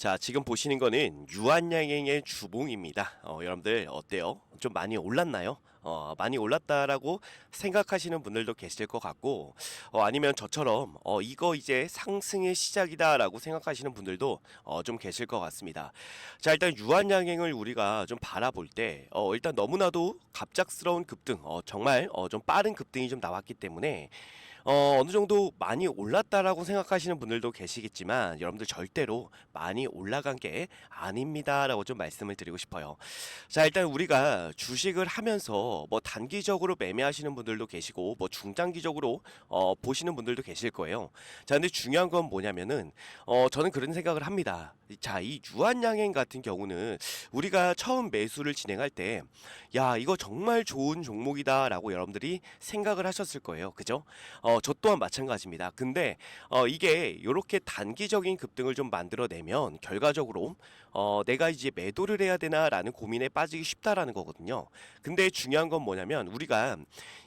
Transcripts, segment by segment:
자, 지금 보시는 거는 유한양행의 주봉입니다. 여러분들 어때요? 좀 많이 올랐나요? 많이 올랐다라고 생각하시는 분들도 계실 것 같고, 아니면 저처럼 이거 이제 상승의 시작이다라고 생각하시는 분들도 좀 계실 것 같습니다. 자, 일단 유한양행을 우리가 좀 바라볼 때 일단 너무나도 갑작스러운 급등, 정말 좀 빠른 급등이 좀 나왔기 때문에 어느 정도 많이 올랐다라고 생각하시는 분들도 계시겠지만 여러분들 절대로 많이 올라간 게 아닙니다라고 좀 말씀을 드리고 싶어요. 자, 일단 우리가 주식을 하면서 뭐 단기적으로 매매하시는 분들도 계시고 뭐 중장기적으로 보시는 분들도 계실 거예요. 자, 근데 중요한 건 뭐냐면은 저는 그런 생각을 합니다. 자, 이 유한양행 같은 경우는 우리가 처음 매수를 진행할 때 야, 이거 정말 좋은 종목이다라고 여러분들이 생각을 하셨을 거예요. 그죠? 저 또한 마찬가지입니다. 근데 이게 이렇게 단기적인 급등을 좀 만들어내면 결과적으로 내가 이제 매도를 해야 되나라는 고민에 빠지기 쉽다라는 거거든요. 근데 중요한 건 뭐냐면 우리가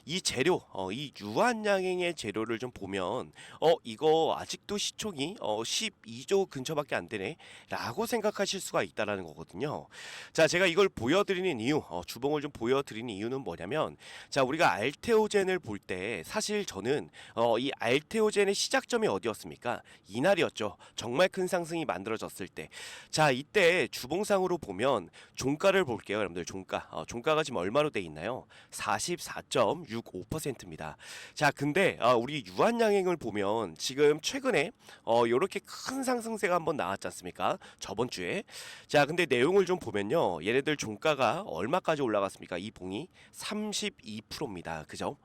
이 재료, 이 유한양행의 재료를 좀 보면 이거 아직도 시총이 12조 근처밖에 안 되네라고 생각하실 수가 있다라는 거거든요. 자, 제가 이걸 보여드리는 이유, 주봉을 좀 보여드리는 이유는 뭐냐면 자, 우리가 알테오젠을 볼 때 사실 저는 이 알테오젠의 시작점이 어디였습니까? 이날이었죠. 정말 큰 상승이 만들어졌을 때. 자, 이때 주봉상으로 보면 종가를 볼게요, 여러분들. 종가가 지금 얼마로 돼 있나요? 44.65%입니다. 자, 근데 우리 유한양행을 보면 지금 최근에 요렇게 큰 상승세가 한번 나왔지 않습니까? 저번 주에. 자, 근데 내용을 좀 보면요. 얘네들 종가가 얼마까지 올라갔습니까? 이 봉이 32%입니다. 그죠?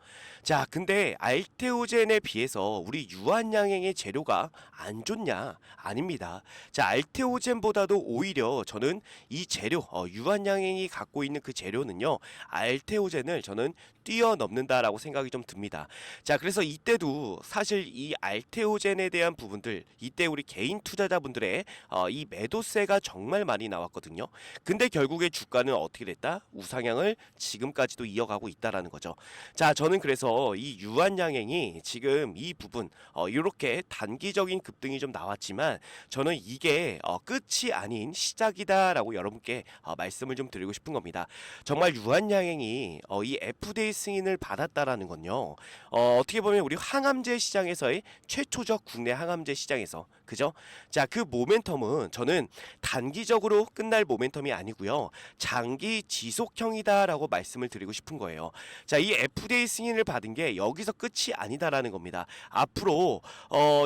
자, 근데 알테오젠에 비해서 우리 유한양행의 재료가 안 좋냐? 아닙니다. 자, 알테오젠보다도 오히려 저는 이 재료, 유한양행이 갖고 있는 그 재료는요, 알테오젠을 저는 뛰어넘는다라고 생각이 좀 듭니다. 자, 그래서 이때도 사실 이 알테오젠에 대한 부분들, 이때 우리 개인 투자자분들의 이 매도세가 정말 많이 나왔거든요. 근데 결국에 주가는 어떻게 됐다? 우상향을 지금까지도 이어가고 있다라는 거죠. 자, 저는 그래서 이 유한양행이 지금 이 부분 이렇게 단기적인 급등이 좀 나왔지만 저는 이게 끝이 아닌 시작이다라고 여러분께 말씀을 좀 드리고 싶은 겁니다. 정말 유한양행이 이 FDA 승인을 받았다라는 건요. 어떻게 보면 우리 항암제 시장에서의 최초적 국내 항암제 시장에서 그죠? 자, 그 모멘텀은 저는 단기적으로 끝날 모멘텀이 아니고요. 장기 지속형이다라고 말씀을 드리고 싶은 거예요. 자, 이 FDA 승인을 받은 게 여기서 끝이 아니다라는 겁니다. 앞으로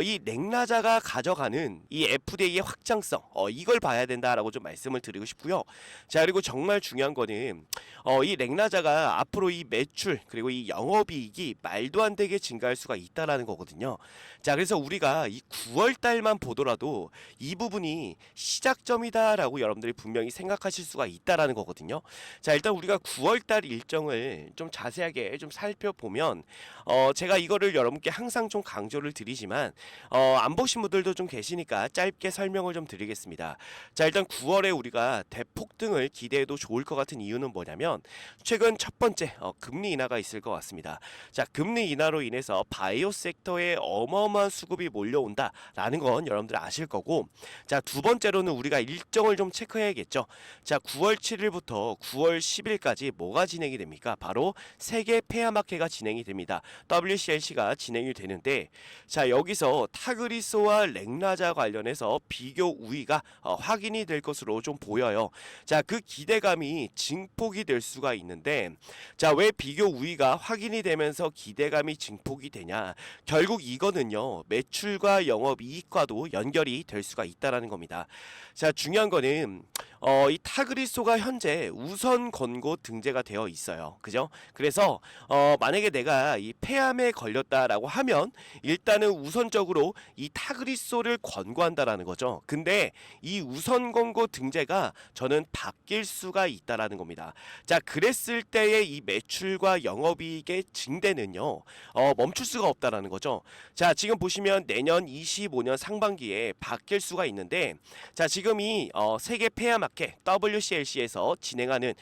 이 렉나자가 가져가는 이 FDA의 확장성 이걸 봐야 된다라고 좀 말씀을 드리고 싶고요. 자, 그리고 정말 중요한 거는 이 렉나자가 앞으로 이 매출 그리고 이 영업이익이 말도 안 되게 증가할 수가 있다라는 거거든요. 자, 그래서 우리가 이 9월 달만 보더라도 이 부분이 시작점이다라고 여러분들이 분명히 생각하실 수가 있다라는 거거든요. 자, 일단 우리가 9월 달 일정을 좀 자세하게 좀 살펴보면 제가 이거를 여러분께 항상 좀 강조를 드리지만 안 보신 분들도 좀 계시니까 짧게 설명을 좀 드리겠습니다. 자, 일단 9월에 우리가 대폭등을 기대해도 좋을 것 같은 이유는 뭐냐면 최근 첫 번째 금리 인하가 있을 것 같습니다. 자, 금리 인하로 인해서 바이오 섹터에 어마어마한 수급이 몰려온다라는 건 여러분들 아실 거고, 자, 두 번째로는 우리가 일정을 좀 체크해야겠죠. 자, 9월 7일부터 9월 10일까지 뭐가 진행이 됩니까? 바로 세계 폐암학회가 진행이 됩니다. WCLC가 진행이 되는데, 자, 여기서 타그리소와 렉나자 관련해서 비교 우위가 확인이 될 것으로 좀 보여요. 자, 그 기대감이 증폭이 될 수가 있는데, 자, 왜 비교 우위가 확인이 되면서 기대감이 증폭이 되냐? 결국 이거는요, 매출과 영업이익과도 연결이 될 수가 있다라는 겁니다. 자, 중요한 거는 이 타그리소가 현재 우선 권고 등재가 되어 있어요. 그죠? 그래서 만약에 내가 이 폐암에 걸렸다라고 하면 일단은 우선적으로 이 타그리소를 권고한다라는 거죠. 근데 이 우선 권고 등재가 저는 바뀔 수가 있다라는 겁니다. 자, 그랬을 때의 이 매출과 영업이익의 증대는요, 멈출 수가 없다라는 거죠. 자, 지금 보시면 내년 25년 상반기에 바뀔 수가 있는데, 자, 지금 이 세계 폐암학회 이렇게 WCLC에서 진행하는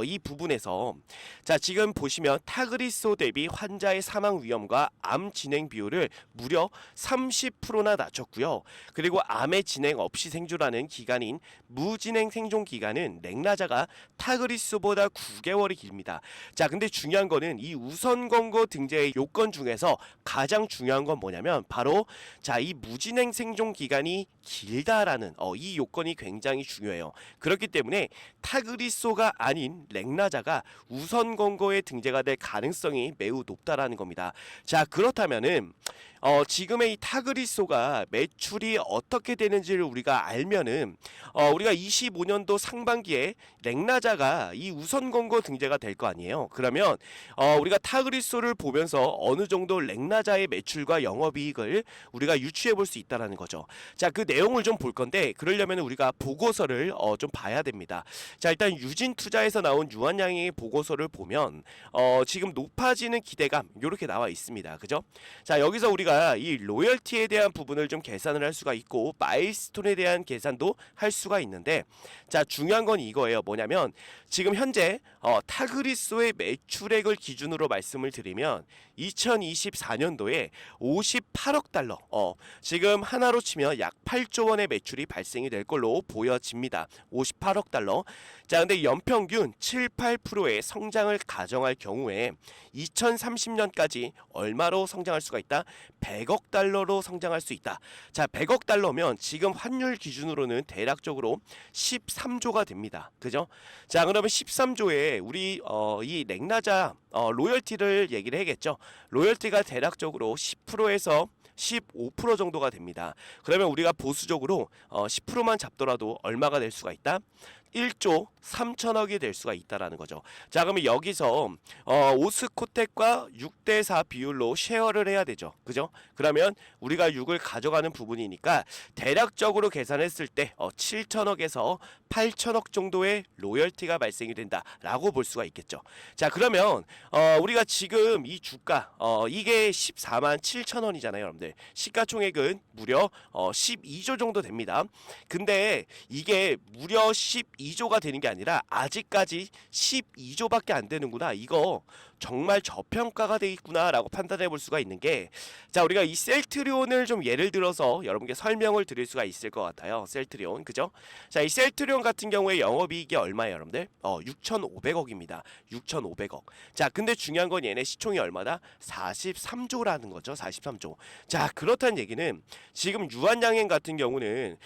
이 부분에서 자 지금 보시면 타그리소 대비 환자의 사망 위험과 암 진행 비율을 무려 30%나 낮췄고요. 그리고 암의 진행 없이 생존하는 기간인 무진행 생존 기간은 렉나자가 타그리소보다 9개월이 깁니다. 자 근데 중요한 거는 이 우선 권고 등재의 요건 중에서 가장 중요한 건 뭐냐면 바로 자 이 무진행 생존 기간이 길다라는 이 요건이 굉장히 중요해요. 그렇기 때문에 타그리소가 아닌 렉나자가 우선 권고에 등재가 될 가능성이 매우 높다라는 겁니다. 자 그렇다면은 지금의 이 타그리소가 매출이 어떻게 되는지를 우리가 알면은 우리가 25년도 상반기에 렉나자가 이 우선 권고 등재가 될 거 아니에요. 그러면 우리가 타그리소를 보면서 어느 정도 렉나자의 매출과 영업이익을 우리가 유추해 볼 수 있다라는 거죠. 자, 그 내용을 좀 볼 건데 그러려면 우리가 보고서를 좀 봐야 됩니다. 자, 일단 유진투자에서 나온 유한양의 보고서를 보면 지금 높아지는 기대감 이렇게 나와 있습니다. 그죠? 자, 여기서 우리가 이 로열티에 대한 부분을 좀 계산을 할 수가 있고 마일스톤에 대한 계산도 할 수가 있는데 자, 중요한 건 이거예요. 뭐냐면 지금 현재 타그리소의 매출액을 기준으로 말씀을 드리면 2024년도에 58억 달러 지금 하나로 치면 약 8조 원의 매출이 발생이 될 걸로 보여집니다. 58억 달러. 자, 근데 연평균 7, 8%의 성장을 가정할 경우에 2030년까지 얼마로 성장할 수가 있다? 100억 달러로 성장할 수 있다. 자, 100억 달러면 지금 환율 기준으로는 대략적으로 13조가 됩니다. 그죠? 자, 그러면 13조에 우리 이 렉나자 로열티를 얘기를 해야겠죠. 로열티가 대략적으로 10%에서 15% 정도가 됩니다. 그러면 우리가 보수적으로 10%만 잡더라도 얼마가 될 수가 있다? 1조 3천억이 될 수가 있다라는 거죠. 자, 그러면 여기서 오스코텍과 6대4 비율로 쉐어를 해야 되죠. 그죠? 그러면 우리가 6을 가져가는 부분이니까 대략적으로 계산했을 때 7천억에서 8천억 정도의 로열티가 발생이 된다라고 볼 수가 있겠죠. 자, 그러면 우리가 지금 이 주가 이게 14만 7천 원이잖아요, 여러분들. 시가총액은 무려 12조 정도 됩니다. 근데 이게 무려 12조가 되는 게 아니라 아직까지 12조밖에 안 되는구나. 이거 정말 저평가가 돼 있구나라고 판단해 볼 수가 있는 게 자, 우리가 이 셀트리온을 좀 예를 들어서 여러분께 설명을 드릴 수가 있을 것 같아요. 셀트리온. 그죠? 자, 이 셀트리온 같은 경우에 영업이익이 얼마예요, 여러분들? 6,500억입니다. 6,500억. 자, 근데 중요한 건 얘네 시총이 얼마다? 43조라는 거죠. 43조. 자, 그렇다는 얘기는 지금 유한양행 같은 경우는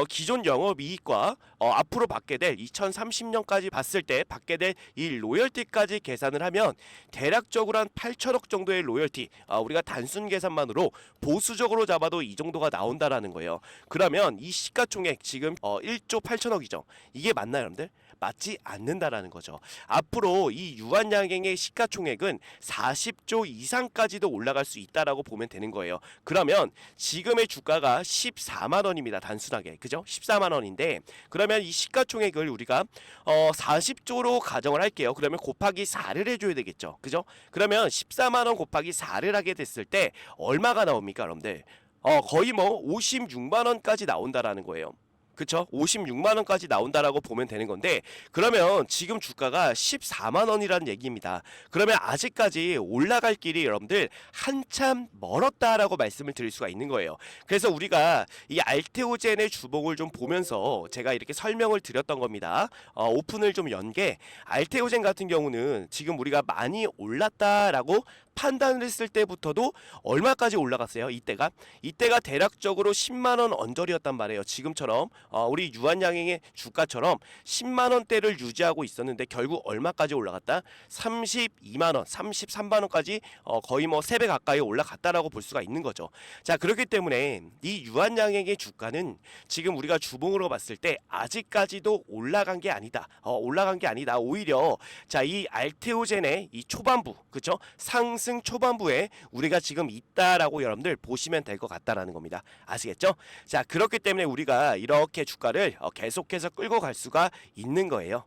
기존 영업이익과 앞으로 받게 될 2030년까지 봤을 때 받게 될 이 로열티까지 계산을 하면 대략적으로 한 8천억 정도의 로열티 우리가 단순 계산만으로 보수적으로 잡아도 이 정도가 나온다라는 거예요. 그러면 이 시가총액 지금 1조 8천억이죠. 이게 맞나요, 여러분들? 맞지 않는다라는 거죠. 앞으로 이 유한양행의 시가총액은 40조 이상까지도 올라갈 수 있다라고 보면 되는 거예요. 그러면 지금의 주가가 14만 원입니다. 단순하게. 그죠? 14만 원인데 그러면 이 시가총액을 우리가 40조로 가정을 할게요. 그러면 곱하기 4를 해줘야 되겠죠. 그죠? 그러면 14만 원 곱하기 4를 하게 됐을 때 얼마가 나옵니까, 여러분들? 거의 뭐 56만 원까지 나온다라는 거예요. 그쵸? 56만 원까지 나온다라고 보면 되는 건데 그러면 지금 주가가 14만 원이라는 얘기입니다. 그러면 아직까지 올라갈 길이 여러분들 한참 멀었다라고 말씀을 드릴 수가 있는 거예요. 그래서 우리가 이 알테오젠의 주봉을 좀 보면서 제가 이렇게 설명을 드렸던 겁니다. 오픈을 좀 연 게 알테오젠 같은 경우는 지금 우리가 많이 올랐다라고 판단을 했을 때부터도 얼마까지 올라갔어요? 이때가 대략적으로 10만 원 언저리였단 말이에요. 지금처럼 우리 유한양행의 주가처럼 10만 원대를 유지하고 있었는데 결국 얼마까지 올라갔다? 32만 원, 33만 원까지 거의 뭐 3배 가까이 올라갔다라고 볼 수가 있는 거죠. 자, 그렇기 때문에 이 유한양행의 주가는 지금 우리가 주봉으로 봤을 때 아직까지도 올라간 게 아니다. 오히려 자, 이 알테오젠의 이 초반부, 그쵸? 상승 초반부에 우리가 지금 있다라고 여러분들 보시면 될 것 같다라는 겁니다. 아시겠죠? 자, 그렇기 때문에 우리가 이렇게 주가를 계속해서 끌고 갈 수가 있는 거예요.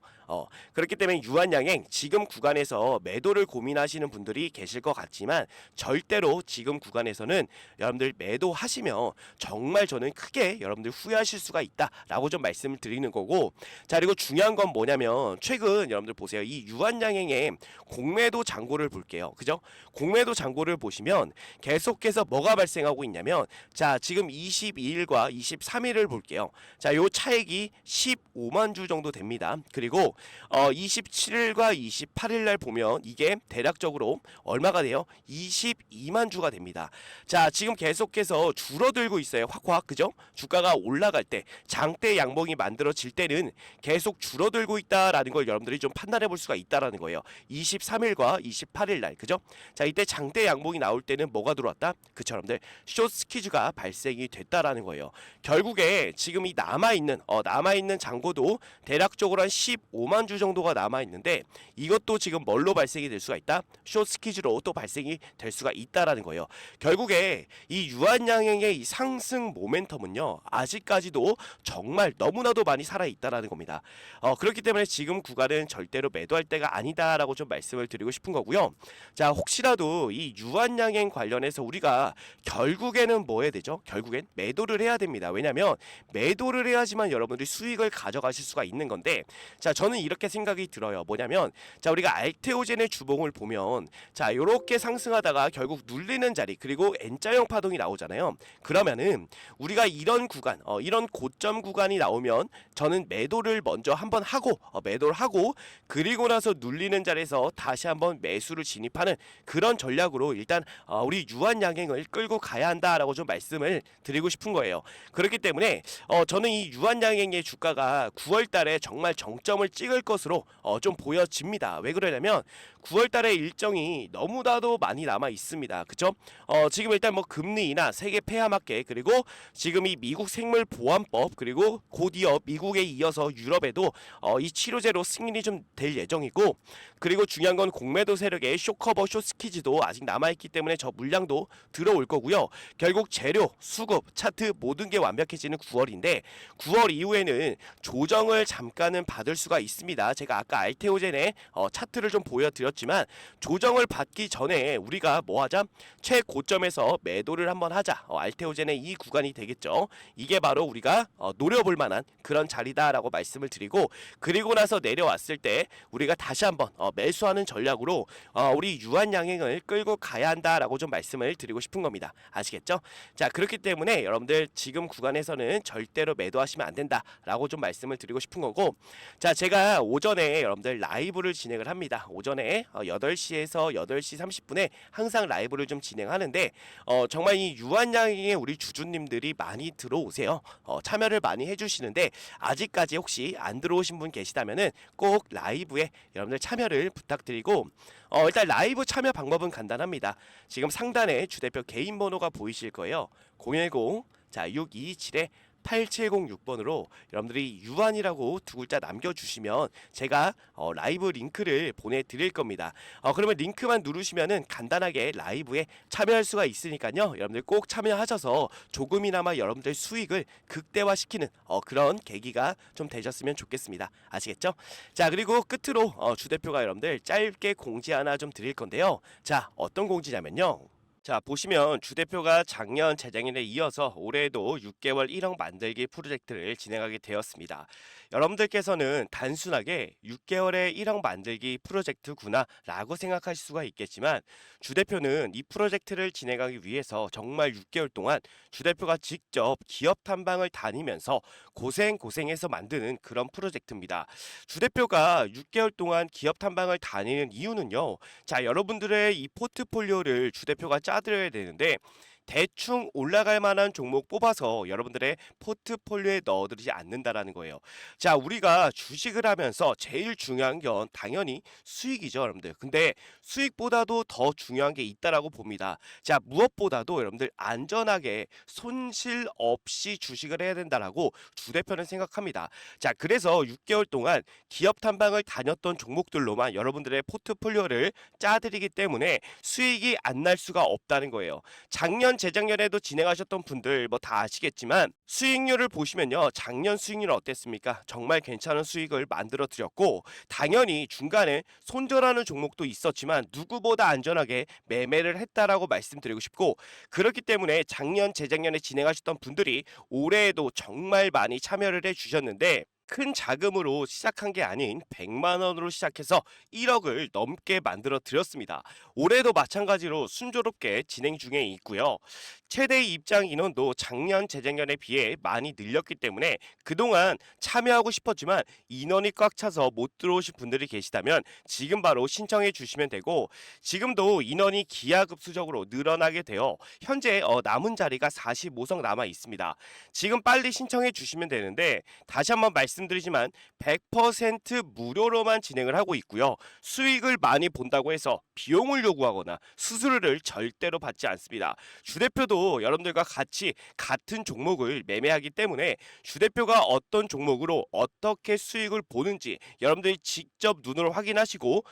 그렇기 때문에 유한양행 지금 구간에서 매도를 고민하시는 분들이 계실 것 같지만 절대로 지금 구간에서는 여러분들 매도하시면 정말 저는 크게 여러분들 후회하실 수가 있다라고 좀 말씀을 드리는 거고, 자 그리고 중요한 건 뭐냐면 최근 여러분들 보세요. 이 유한양행의 공매도 잔고를 볼게요. 그죠? 공매도 잔고를 보시면 계속해서 뭐가 발생하고 있냐면, 자 지금 22일과 23일을 볼게요. 자 요 차액이 15만 주 정도 됩니다. 그리고 27일과 28일 날 보면 이게 대략적으로 얼마가 돼요? 22만 주가 됩니다. 자 지금 계속해서 줄어들고 있어요. 확확. 그죠? 주가가 올라갈 때 장대 양봉이 만들어질 때는 계속 줄어들고 있다라는 걸 여러분들이 좀 판단해 볼 수가 있다라는 거예요. 23일과 28일 날. 그죠? 자 이때 장대 양봉이 나올 때는 뭐가 들어왔다? 그쵸 여러분들, 숏스퀴즈가 발생이 됐다라는 거예요. 결국에 지금 이 남아있는 잔고도 대략적으로 한 15만 주 정도가 남아있는데, 이것도 지금 뭘로 발생이 될 수가 있다? 숏스퀴즈로 또 발생이 될 수가 있다라는 거예요. 결국에 이 유한양행의 이 상승 모멘텀은요 아직까지도 정말 너무나도 많이 살아있다라는 겁니다. 그렇기 때문에 지금 구간은 절대로 매도할 때가 아니다라고 좀 말씀을 드리고 싶은 거고요. 자 혹시라도 이 유한양행 관련해서 우리가 결국에는 뭐 해야 되죠? 결국엔 매도를 해야 됩니다. 왜냐면 매도를 해야지만 여러분들이 수익을 가져가실 수가 있는 건데, 자 저는 이렇게 생각이 들어요. 뭐냐면 자 우리가 알테오젠의 주봉을 보면 자 요렇게 상승하다가 결국 눌리는 자리, 그리고 N자형 파동이 나오잖아요. 그러면은 우리가 이런 구간 이런 고점 구간이 나오면 저는 매도를 먼저 한번 하고 매도를 하고, 그리고 나서 눌리는 자리에서 다시 한번 매수를 진입하는 그런 전략으로 일단 우리 유한양행을 끌고 가야 한다라고 좀 말씀을 드리고 싶은 거예요. 그렇기 때문에 저는 이 유한양행의 주가가 9월 달에 정말 정점을 찍을 것으로 좀 보여집니다. 왜 그러냐면 9월 달에 일정이 너무나도 많이 남아 있습니다. 그쵸? 지금 일단 뭐 금리나 세계 폐하 맞게, 그리고 지금 이 미국 생물보안법, 그리고 곧이어 미국에 이어서 유럽에도 이 치료제로 승인이 좀 될 예정이고, 그리고 중요한 건 공매도 세력의 쇼커버 숏스퀴즈도 아직 남아있기 때문에 저 물량도 들어올 거고요. 결국 재료, 수급, 차트 모든 게 완벽해지는 9월인데 9월 이후에는 조정을 잠깐은 받을 수가 있습니다. 제가 아까 알테오젠의 차트를 좀 보여드렸지만 조정을 받기 전에 우리가 뭐 하자? 최고점에서 매도를 한번 하자. 알테오젠의 이 구간이 되겠죠. 이게 바로 우리가 노려볼 만한 그런 자리다라고 말씀을 드리고, 그리고 나서 내려왔을 때 우리가 다시 한번 매수하는 전략으로 우리 유한양행을 끌고 가야 한다라고 좀 말씀을 드리고 싶은 겁니다. 아시겠죠? 자 그렇기 때문에 여러분들 지금 구간에서는 절대로 매도하시면 안 된다라고 좀 말씀을 드리고 싶은 거고, 자 제가 오전에 여러분들 라이브를 진행을 합니다. 오전에 8시에서 8시 30분에 항상 라이브를 좀 진행하는데 정말 이 유한양행에 우리 주주님들이 많이 들어오세요. 참여를 많이 해주시는데 아직까지 혹시 안 들어오신 분 계시다면은 꼭 라이브에 여러분들 참여를 부탁드리고, 일단 라이브 참여 방법은 간단합니다. 지금 상단에 주대표 개인 번호가 보이실 거예요. 010 자 627에 8706번으로 여러분들이 유한이라고 두 글자 남겨주시면 제가 라이브 링크를 보내드릴 겁니다. 그러면 링크만 누르시면은 간단하게 라이브에 참여할 수가 있으니까요. 여러분들 꼭 참여하셔서 조금이나마 여러분들 수익을 극대화시키는 그런 계기가 좀 되셨으면 좋겠습니다. 아시겠죠? 자 그리고 끝으로 주대표가 여러분들 짧게 공지 하나 좀 드릴 건데요. 자 어떤 공지냐면요. 자 보시면 주대표가 작년 재작년에 이어서 올해도 6개월 1억 만들기 프로젝트를 진행하게 되었습니다. 여러분들께서는 단순하게 6개월의 1억 만들기 프로젝트구나 라고 생각하실 수가 있겠지만, 주대표는 이 프로젝트를 진행하기 위해서 정말 6개월 동안 주대표가 직접 기업 탐방을 다니면서 고생해서 만드는 그런 프로젝트입니다. 주대표가 6개월 동안 기업 탐방을 다니는 이유는요. 자 여러분들의 이 포트폴리오를 주대표가 짜드려야 되는데 대충 올라갈 만한 종목 뽑아서 여러분들의 포트폴리오에 넣어두지 않는다라는 거예요. 자, 우리가 주식을 하면서 제일 중요한 건 당연히 수익이죠, 여러분들. 근데 수익보다도 더 중요한 게 있다라고 봅니다. 자, 무엇보다도 여러분들 안전하게 손실 없이 주식을 해야 된다라고 주대표는 생각합니다. 자, 그래서 6개월 동안 기업 탐방을 다녔던 종목들로만 여러분들의 포트폴리오를 짜드리기 때문에 수익이 안 날 수가 없다는 거예요. 작년 작년, 재작년에도 진행하셨던 분들 뭐 다 아시겠지만 수익률을 보시면요. 작년 수익률 어땠습니까? 정말 괜찮은 수익을 만들어 드렸고 당연히 중간에 손절하는 종목도 있었지만 누구보다 안전하게 매매를 했다라고 말씀드리고 싶고 그렇기 때문에 작년, 재작년에 진행하셨던 분들이 올해에도 정말 많이 참여를 해 주셨는데 큰 자금으로 시작한 게 아닌 100만 원으로 시작해서 1억을 넘게 만들어 드렸습니다. 올해도 마찬가지로 순조롭게 진행 중에 있고요. 최대 입장 인원도 작년, 재작년에 비해 많이 늘렸기 때문에 그동안 참여하고 싶었지만 인원이 꽉 차서 못 들어오신 분들이 계시다면 지금 바로 신청해 주시면 되고 지금도 인원이 기하급수적으로 늘어나게 되어 현재 남은 자리가 45석 남아 있습니다. 지금 빨리 신청해 주시면 되는데 다시 한번 말씀드리지만 100% 무료로만 진행을 하고 있고요. 수익을 많이 본다고 해서 비용을 요구하거나 수수료를 절대로 받지 않습니다. 주 대표도 여러분들과 같이 같은 종목을 매매하기 때문에 주 대표가 어떤 종목으로 어떻게 수익을 보는지 여러분들이 직접 눈으로 확인하시고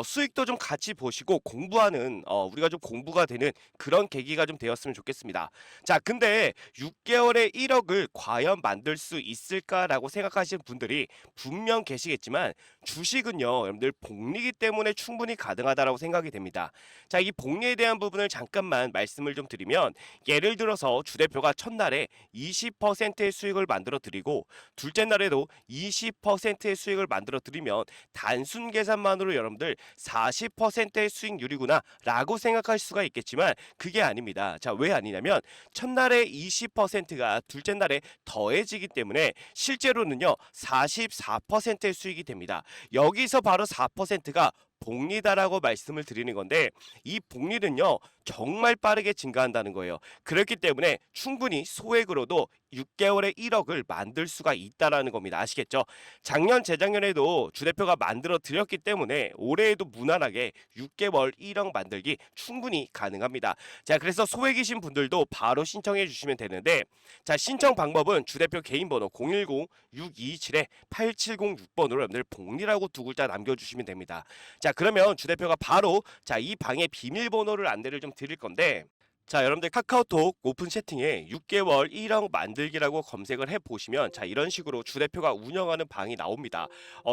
수익도 좀 같이 보시고 공부하는 우리가 좀 공부가 되는 그런 계기가 좀 되었으면 좋겠습니다. 자, 근데 6개월에 1억을 과연 만들 수 있을까라고 생각하시는 분들이 분명 계시겠지만 주식은요, 여러분들 복리기 때문에 충분히 가능하다라고 생각이 됩니다. 자, 이 복리에 대한 부분을 잠깐만 말씀을 좀 드리면 예를 들어서 주 대표가 첫날에 20%의 수익을 만들어 드리고 둘째 날에도 20%의 수익을 만들어 드리면 단순 계산만으로 여러분들 40%의 수익률이구나 라고 생각할 수가 있겠지만 그게 아닙니다. 자, 왜 아니냐면 첫날에 20%가 둘째 날에 더해지기 때문에 실제로는요 44%의 수익이 됩니다. 여기서 바로 4%가 복리다라고 말씀을 드리는 건데 이 복리는요 정말 빠르게 증가한다는 거예요. 그렇기 때문에 충분히 소액으로도 6개월에 1억을 만들 수가 있다라는 겁니다. 아시겠죠? 작년, 재작년에도 주 대표가 만들어 드렸기 때문에 올해에도 무난하게 6개월 1억 만들기 충분히 가능합니다. 자, 그래서 소액이신 분들도 바로 신청해 주시면 되는데 자, 신청 방법은 주 대표 개인 번호 010-627-8706번으로 여러분들 복리라고 두 글자 남겨주시면 됩니다. 자, 그러면 주 대표가 바로 이 방의 비밀번호를 안내를 좀 드릴 건데 자, 여러분들 카카오톡 오픈 채팅에 6개월 1억 만들기라고 검색을 해보시면 자, 이런 식으로 주 대표가 운영하는 방이 나옵니다.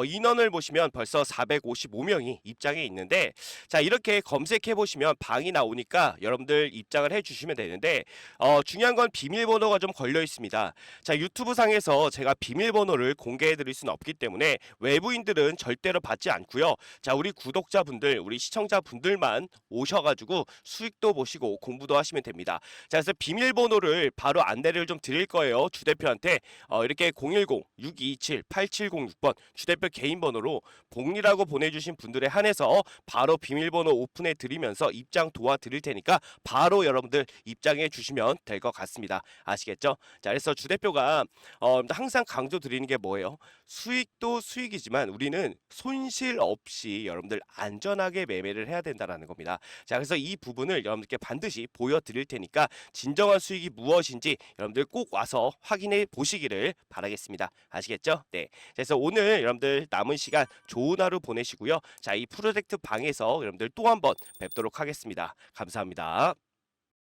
인원을 보시면 벌써 455명이 입장해 있는데 자, 이렇게 검색해보시면 방이 나오니까 여러분들 입장을 해주시면 되는데 중요한 건 비밀번호가 좀 걸려 있습니다. 자, 유튜브 상에서 제가 비밀번호를 공개해드릴 수는 없기 때문에 외부인들은 절대로 받지 않고요. 자, 우리 구독자분들, 우리 시청자분들만 오셔가지고 수익도 보시고 공부도 하시면 됩니다. 자, 그래서 비밀번호를 바로 안내를 좀 드릴 거예요. 주 대표한테 이렇게 010-627-8706번 주 대표 개인 번호로 복리라고 보내주신 분들에 한해서 바로 비밀번호 오픈해 드리면서 입장 도와드릴 테니까 바로 여러분들 입장해 주시면 될 것 같습니다. 아시겠죠? 자, 그래서 주 대표가 항상 강조 드리는 게 뭐예요? 수익도 수익이지만 우리는 손실 없이 여러분들 안전하게 매매를 해야 된다는 겁니다. 자, 그래서 이 부분을 여러분들께 반드시 보여드릴 테니까 진정한 수익이 무엇인지 여러분들 꼭 와서 확인해 보시기를 바라겠습니다. 아시겠죠? 네. 그래서 오늘 여러분들 남은 시간 좋은 하루 보내시고요. 자, 이 프로젝트 방에서 여러분들 또 한번 뵙도록 하겠습니다. 감사합니다.